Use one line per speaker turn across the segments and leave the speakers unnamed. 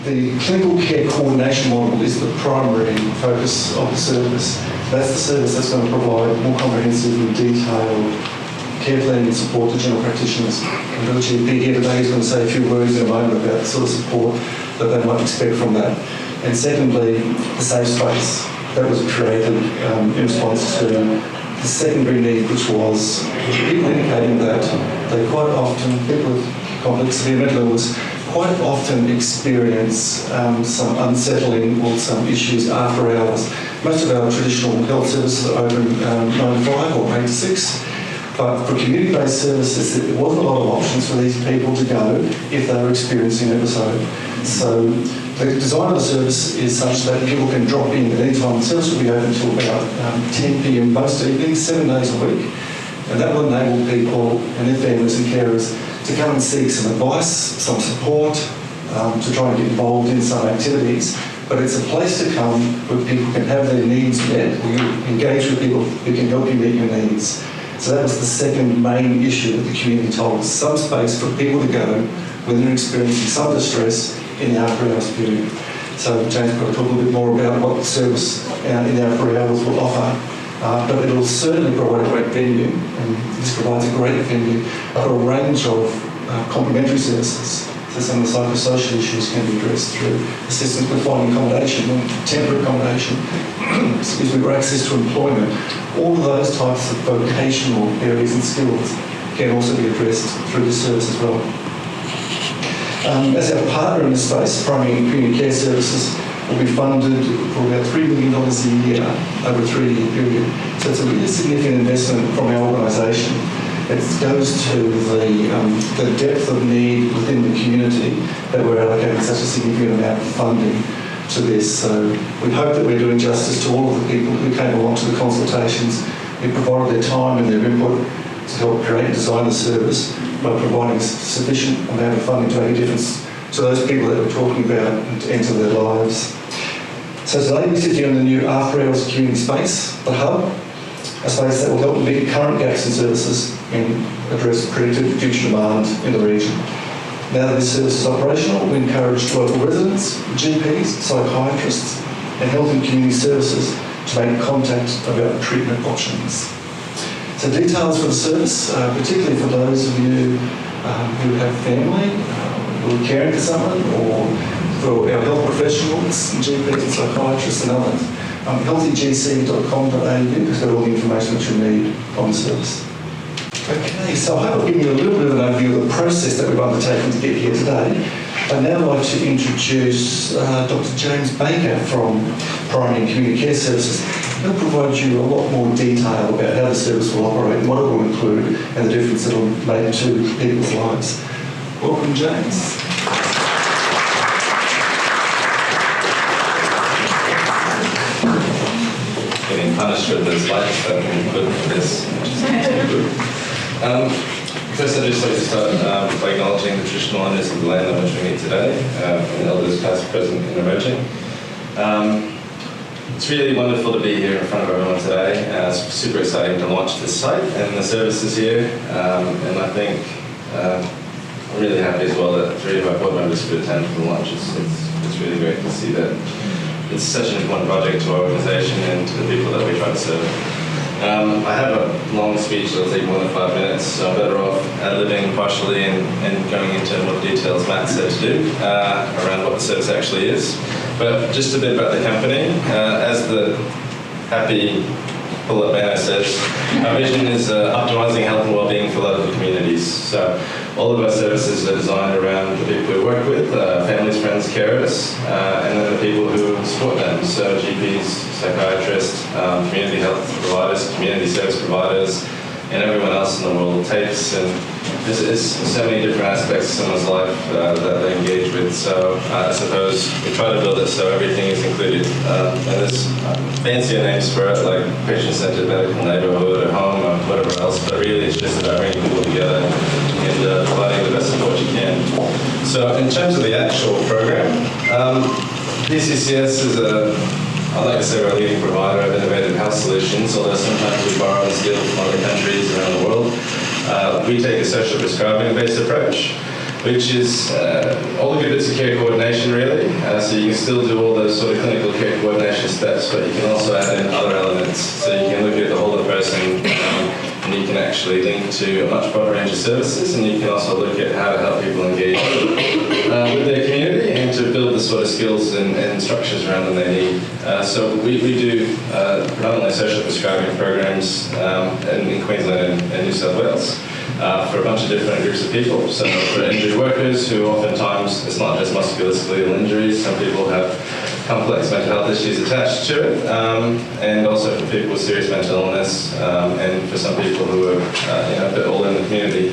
the clinical care coordination model is the primary focus of the service. That's the service that's going to provide more comprehensive and detailed care planning and support to general practitioners. And the GP here today is going to say a few words in a moment about the sort of support that they might expect from that. And secondly, the safe space that was created in response to the secondary need, which was people indicating that they quite often, people with complex severe mental illness, quite often experience some unsettling or some issues after hours. Most of our traditional health services are open 9 to 5 or 8 to 6. But for community-based services, there wasn't a lot of options for these people to go if they were experiencing an episode. So the design of the service is such that people can drop in at any time. The service will be open until about 10 p.m. most evenings, 7 days a week. And that will enable people and their families and carers to come and seek some advice, some support, to try and get involved in some activities. But it's a place to come where people can have their needs met, where you engage with people who can help you meet your needs. So that was the second main issue that the community told us, some space for people to go when they're experiencing some distress in the after-hours period. So James will talk a little bit more about what the service in the after-hours will offer, but it will certainly provide a great venue, and this provides a great venue for a range of complementary services. So some of the psychosocial issues can be addressed through assistance with finding accommodation, temporary accommodation, or access to employment. All of those types of vocational areas and skills can also be addressed through this service as well. As our partner in this space, Primary and Community Care Services will be funded for about $3 million a year over a 3-year period. So it's a really significant investment from our organisation. It goes to the depth of need within the community that we're allocating such a significant amount of funding to this. So we hope that we're doing justice to all of the people who came along to the consultations, who provided their time and their input to help create and design the service by providing sufficient amount of funding to make a difference to those people that we're talking about and to enter their lives. So today we sit here in the new after-hours community space, the Hub, a space that will help meet current gaps in services and address predicted future demand in the region. Now that this service is operational, we encourage local residents, GPs, psychiatrists and health and community services to make contact about treatment options. So details for the service, particularly for those of you who have family, who are caring for someone, or for our health professionals, GPs and psychiatrists and others, healthygc.com.au has got all the information that you need on the service. Okay, so I hope I've given you a little bit of an overview of the process that we've undertaken to get here today. I'd now like to introduce Dr. James Baker from Primary and Community Care Services. He'll provide you a lot more detail about how the service will operate and what it will include and the difference it will make to people's lives. Welcome, James.
Getting punished with this light stuff and good for this. First, I'd just like to start by acknowledging the traditional owners of the land on which we meet today, and elders past, present, and emerging. It's really wonderful to be here in front of everyone today. It's super exciting to launch this site and the services here, and I think I'm really happy as well that 3 of our board members could attend the launch. It's really great to see that it's such an important project to our organisation and to the people that we try to serve. I have a long speech that'll take more than 5 minutes, so I'm better off ad-libbing partially and going into more details Matt said to do around what the service actually is. But just a bit about the company. As the happy pull-up banner says, our vision is optimising health and well-being for local communities. So all of our services are designed around the people we work with, families, friends, carers, and then the people who support them. So GPs, psychiatrists, community health providers, community service providers, and everyone else in the world. TAFEs, and there's so many different aspects of someone's life that they engage with. So I suppose we try to build it so everything is included. And there's fancier names for it, like patient-centered medical neighbourhood or home or whatever else, but really it's just about bringing people together and providing the best support you can. So in terms of the actual program, PCCS is I'd like to say we're a leading provider of innovative health solutions, although sometimes we borrow and steal from other countries around the world. We take a social prescribing-based approach. which is all the good bits of care coordination really. So you can still do all those sort of clinical care coordination steps, but you can also add in other elements. So you can look at the whole of the person, and you can actually link to a much broader range of services, and you can also look at how to help people engage with their community and to build the sort of skills and structures around them they need. So we do predominantly social prescribing programs in Queensland and New South Wales. For a bunch of different groups of people. So for injured workers who oftentimes, it's not just musculoskeletal injuries, some people have complex mental health issues attached to it, and also for people with serious mental illness, and for some people who are a bit older in the community.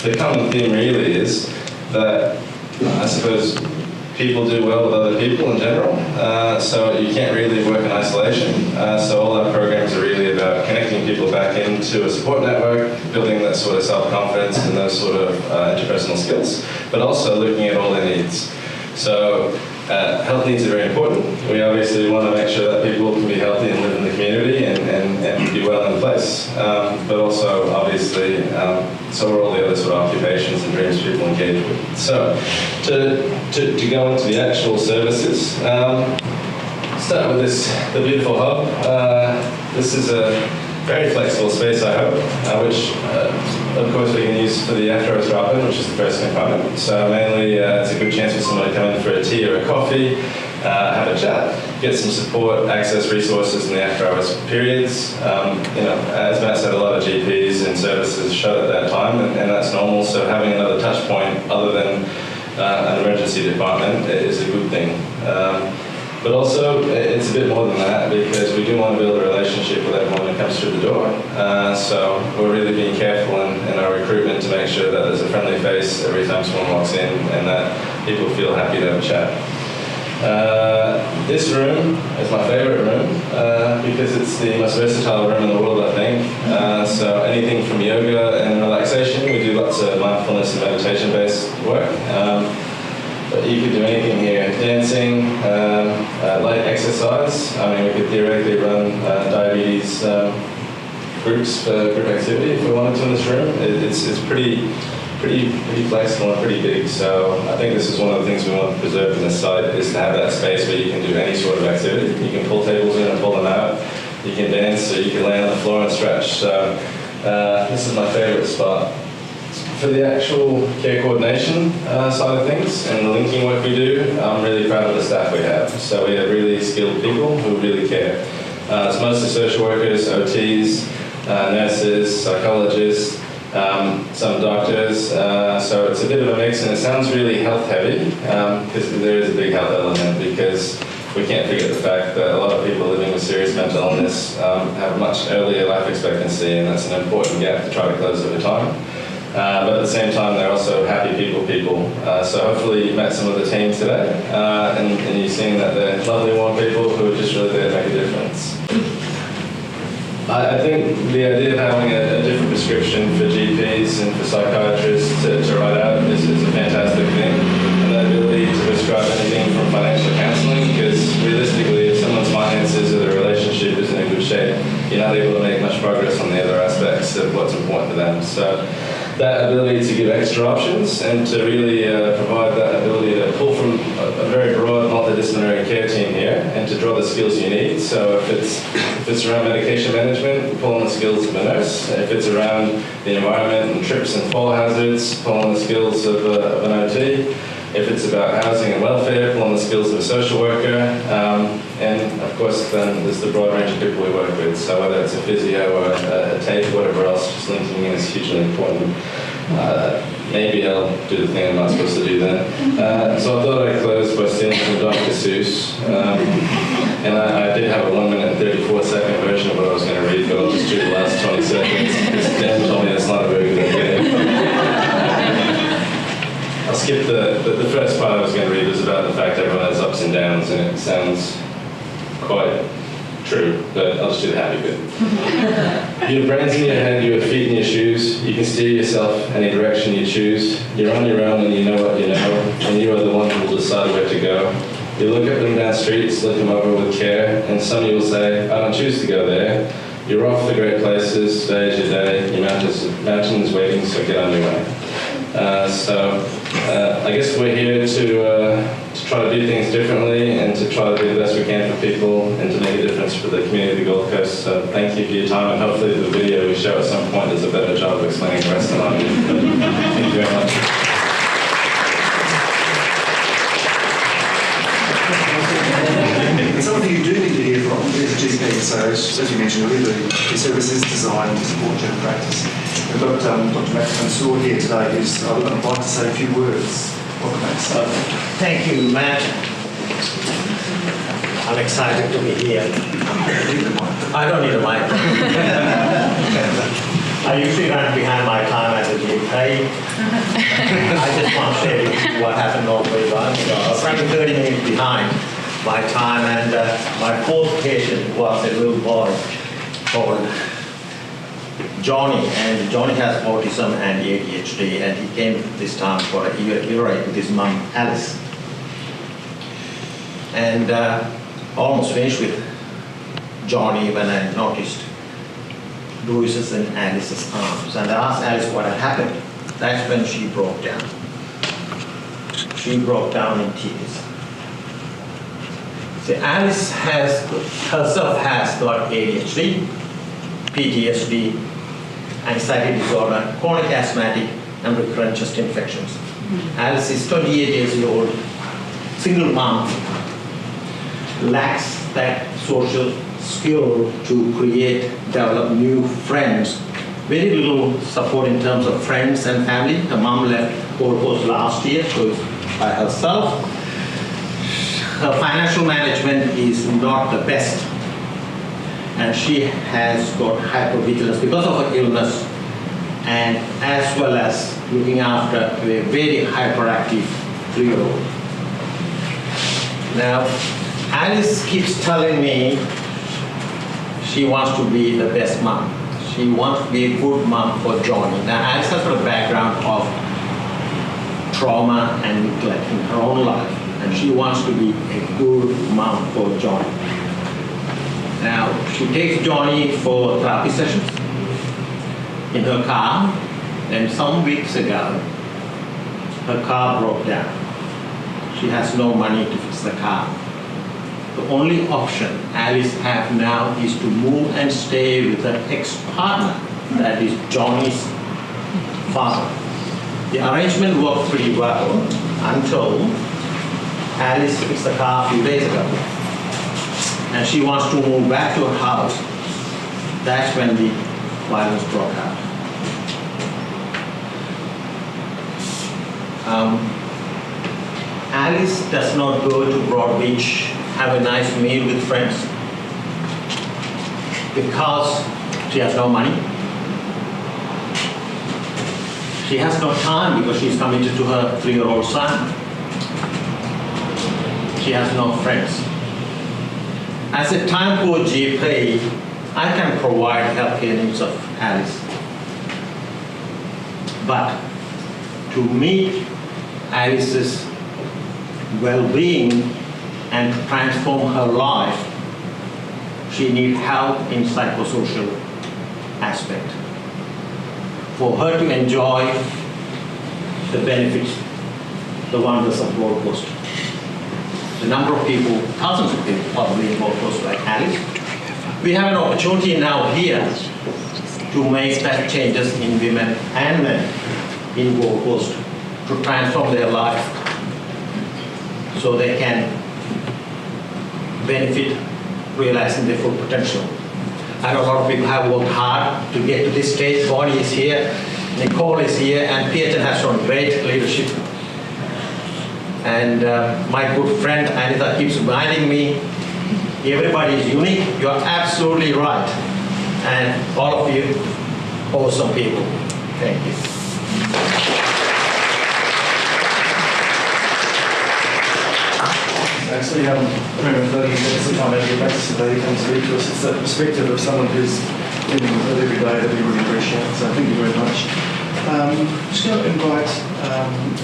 The common theme really is that I suppose people do well with other people in general, so you can't really work in isolation. So all our programs are really about connecting people back into a support network, building that sort of self-confidence and those sort of interpersonal skills, but also looking at all their needs. So health needs are very important. We obviously want to make sure that people can be healthy and live in the community and be well in place, but also obviously so are all the other sort of occupations and dreams people engage with. So to go into the actual services, start with the beautiful hub. This is a very flexible space, I hope, which of course we can use for the after-hours drop-in, which is the first component. So mainly it's a good chance for someone to come in for a tea or a coffee, have a chat, get some support, access resources in the after-hours periods. As Matt said, a lot of GPs and services shut at that time, and that's normal, so having another touch point other than an emergency department is a good thing. But also, it's a bit more than that, because we do want to build a relationship with everyone who comes through the door. So we're really being careful in our recruitment to make sure that there's a friendly face every time someone walks in and that people feel happy to have a chat. This room is my favorite room because it's the most versatile room in the world, I think. So anything from yoga and relaxation, we do lots of mindfulness and meditation-based work. But you could do anything here, dancing, light exercise. I mean, we could theoretically run diabetes groups for group activity if we wanted to in this room. It's pretty flexible and pretty big. So I think this is one of the things we want to preserve in this site, is to have that space where you can do any sort of activity. You can pull tables in and pull them out. You can dance, or you can lay on the floor and stretch. So this is my favorite spot. For the actual care coordination side of things and the linking work we do, I'm really proud of the staff we have. So we have really skilled people who really care. It's mostly social workers, OTs, nurses, psychologists, some doctors. So it's a bit of a mix, and it sounds really health heavy because there is a big health element, because we can't forget the fact that a lot of people living with serious mental illness have a much earlier life expectancy, and that's an important gap to try to close over time. But at the same time, they're also happy people. So hopefully you met some of the team today, and you've seen that they're lovely, warm people who are just really there to make a difference. I think the idea of having a different prescription for GPs and for psychiatrists to write out is a fantastic thing. And the ability to prescribe anything from financial counselling, because realistically, if someone's finances or their relationship isn't in good shape, you're not able to make much progress on the other aspects of what's important to them. So that ability to give extra options and to really provide that ability to pull from a very broad multidisciplinary care team here and to draw the skills you need. So if it's around medication management, pull on the skills of a nurse. If it's around the environment and trips and fall hazards, pull on the skills of an OT. If it's about housing and welfare, pull on the skills of a social worker. And of course, then there's the broad range of people we work with. So whether it's a physio or a tape, whatever else, just linking in is hugely important. Maybe I'll do the thing I'm not supposed to do then. So I thought I'd close by stealing from Dr. Seuss. And I did have a 1 minute and 34-second version of what I was going to read, but I'll just do the last 20 seconds, because Dan told me that's not a very good idea. I'll skip the first part I was going to read. Was about the fact everyone has ups and downs, and it sounds quite true, but I'll just do the happy bit. Your brain's in your head, you have feet in your shoes, you can steer yourself any direction you choose. You're on your own and you know what you know, and you are the one who will decide where to go. You look up and down streets, look them over with care, and some you will say, I don't choose to go there. You're off to great places, day is your day, your mountain's waiting, so get on your way. So I guess we're here to try to do things differently and to try to do the best we can for people and to make a difference for the community of the Gold Coast. So thank you for your time, and hopefully the video we show at some point does a better job of explaining the rest of it. Thank you very much.
And something you do need to hear from is the GP. So as you mentioned earlier, the service is designed to support general practice. We've got Dr. Matt Mansour here today, who's I'd like to say a few words. Welcome, Matt.
Thank you, Matt. I'm excited to be here. I don't need a mic. I usually run behind my time as a GP. I just want to share with you what happened all the way around. I was running 30 minutes behind my time, and my fourth patient was a little boy called Johnny, and Johnny has autism and ADHD, and he came this time for a earache with his mum, Alice. And almost finished with Johnny when I noticed bruises in Alice's arms. And I asked Alice what had happened. That's when she broke down. She broke down in tears. See, Alice herself has got ADHD, PTSD, anxiety disorder, chronic asthmatic, and recurrent chest infections. Alice is 28 years old, single mom, lacks that social skill to develop new friends. Very little support in terms of friends and family. Her mom left Gold Coast last year, so it's by herself. Her financial management is not the best, and she has got hypervigilance because of her illness, and as well as looking after a very hyperactive 3-year-old. Now, Alice keeps telling me she wants to be the best mom. She wants to be a good mom for Johnny. Now, Alice has got a background of trauma and neglect in her own life, and she wants to be a good mom for Johnny. Now, she takes Johnny for therapy sessions in her car, and some weeks ago, her car broke down. She has no money to fix the car. The only option Alice has now is to move and stay with her ex-partner, that is Johnny's father. The arrangement worked pretty well until Alice fixed the car a few days ago. And she wants to move back to her house. That's when the violence broke out. Alice does not go to Broad Beach, have a nice meal with friends, because she has no money. She has no time because she's committed to her 3-year-old son. She has no friends. As a time poor GP, I can provide healthcare needs of Alice. But to meet Alice's well-being and to transform her life, she needs help in psychosocial aspect. For her to enjoy the benefits, the wonders of Gold Coast. The number of people, thousands of people probably in Gold Coast like Alice. We have an opportunity now here to make that changes in women and men in Gold Coast to transform their life so they can benefit realizing their full potential. I know a lot of people have worked hard to get to this stage. Bonnie is here, Nicole is here, and Peter has shown great leadership. And my good friend Anita keeps reminding me, everybody is unique. You're absolutely right. And all of you, awesome people. Thank you.
Actually, around 30 minutes of time out of your practice today to come speak to us. It's the perspective of someone who's living with it every day that we really appreciate. So thank you very much. I'm just going to invite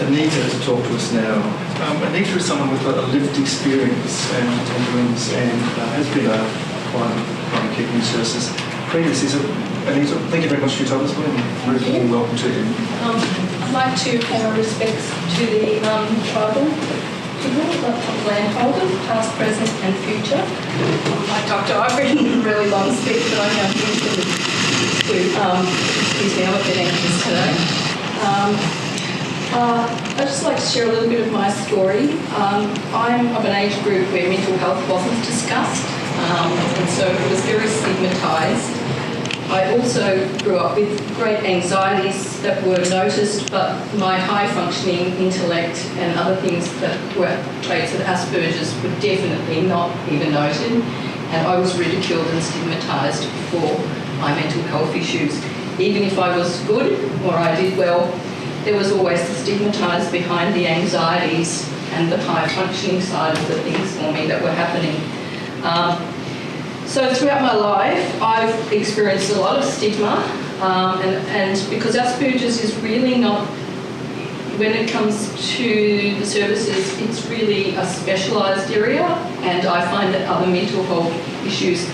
Anita to talk to us now. Anita is someone with a lived experience and influence and has been a client of chronic kidney services previously. So Anita, thank you very much for your time this morning. Really warm welcome to you.
like to pay my respects to the tribal people, the landholders, past, present and future. Like Dr. I've written a really long speech, but I'm going to excuse me, I'm a bit anxious today. I'd just like to share a little bit of my story. I'm of an age group where mental health wasn't discussed, and so it was very stigmatised. I also grew up with great anxieties that were noticed, but my high-functioning intellect and other things that were traits of Asperger's were definitely not even noted, and I was ridiculed and stigmatised for my mental health issues. Even if I was good or I did well, there was always the stigmatised behind the anxieties and the high-functioning side of the things for me that were happening. So throughout my life, I've experienced a lot of stigma, and because Asperger's is really not, when it comes to the services, it's really a specialised area, and I find that other mental health issues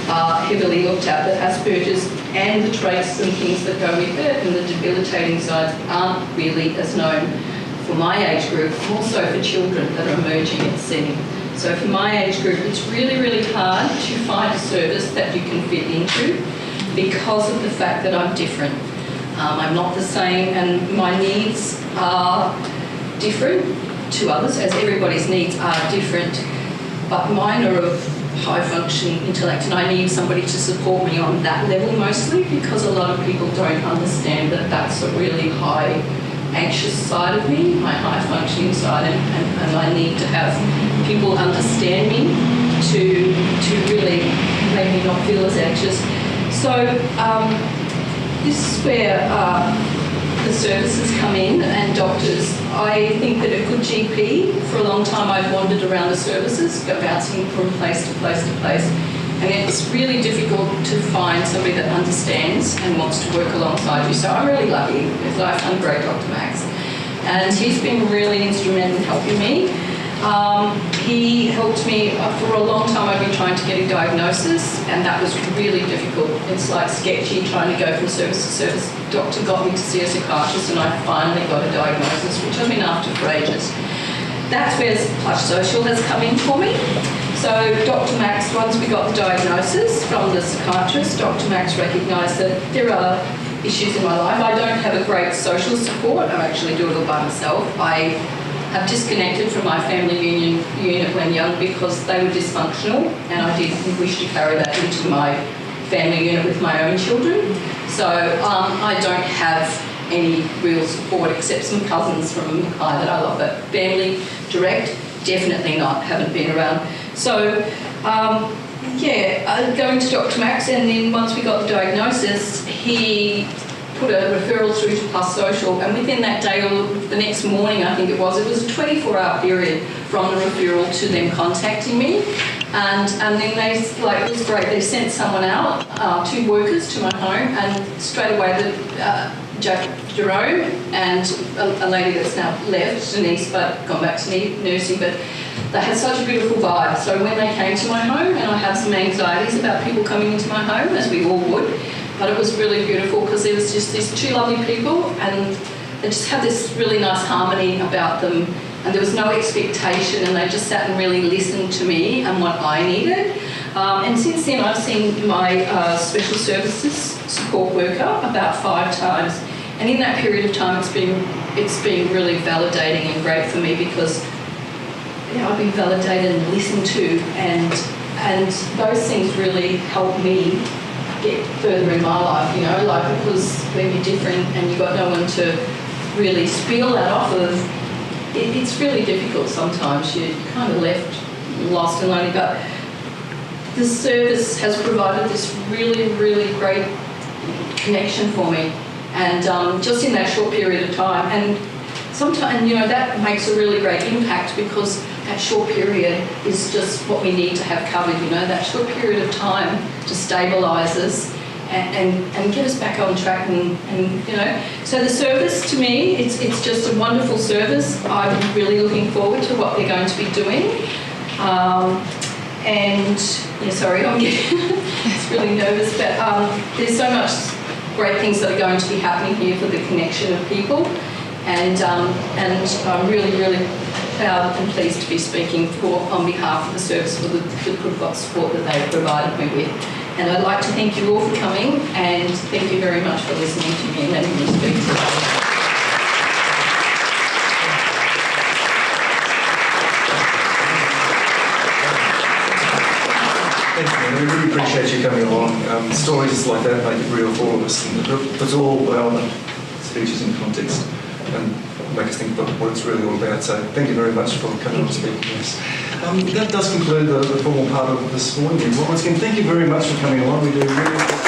are heavily looked at, but Asperger's and the traits and things that go with it and the debilitating sides aren't really as known for my age group, also for children that are emerging at sea. So for my age group, it's really, really hard to find a service that you can fit into because of the fact that I'm different. I'm not the same, and my needs are different to others, as everybody's needs are different, but mine are of high-function intellect, and I need somebody to support me on that level mostly, because a lot of people don't understand that that's a really high anxious side of me, my high-functioning side, and I need to have people understand me to really make me not feel as anxious. So this is where the services come in, and doctors. I think that a good GP, for a long time I've wandered around the services, bouncing from place to place to place, and it's really difficult to find somebody that understands and wants to work alongside you. So I'm really lucky because I found great Dr. Max, and he's been really instrumental in helping me. He helped me for a long time. I've been trying to get a diagnosis, and that was really difficult. It's like sketchy trying to go from service to service. Doctor got me to see a psychiatrist, and I finally got a diagnosis, which I've been after for ages. That's where Plush Social has come in for me. So Dr. Max, once we got the diagnosis from the psychiatrist, Dr. Max recognised that there are issues in my life. I don't have a great social support. I actually do it all by myself. I have disconnected from my family unit when young because they were dysfunctional, and I didn't wish to carry that into my family unit with my own children. So I don't have any real support except some cousins from Mackay that I love, but family direct, definitely not, haven't been around. So going to Dr. Max, and then once we got the diagnosis, he put a referral through to Plus Social, and within that day or the next morning, I think it was a 24-hour period from the referral to them contacting me, and then they, it was great, they sent someone out, 2 workers to my home, and straight away Jack Jerome and a lady that's now left, Denise, but gone back to nursing, but they had such a beautiful vibe. So when they came to my home, and I have some anxieties about people coming into my home, as we all would, but it was really beautiful because there was just these 2 lovely people, and they just had this really nice harmony about them, and there was no expectation, and they just sat and really listened to me and what I needed. And since then, I've seen my special services support worker about 5 times, and in that period of time, it's been really validating and great for me because I've been validated and listened to, and those things really help me get further in my life, because when you're different and you've got no one to really spiel that off of, it's really difficult sometimes. You're kind of left lost and lonely, but the service has provided this really, really great connection for me, and just in that short period of time, and sometimes, that makes a really great impact because that short period is just what we need to have covered, that short period of time to stabilise us and get us back on track, and so the service to me, it's just a wonderful service. I'm really looking forward to what they're going to be doing, and sorry, I'm getting it's really nervous, but there's so much great things that are going to be happening here for the connection of people, And I'm really, really proud and pleased to be speaking on behalf of the service for the good support that they've provided me with. And I'd like to thank you all for coming, and thank you very much for listening to me and letting me speak today.
Thank you, we really appreciate you coming along. Stories like that make it real for all of us, and it puts all relevant speeches in context and make us think about what it's really all about. So thank you very much for coming and speaking to us. That does conclude the formal part of this morning. Well, once again, thank you very much for coming along. We do really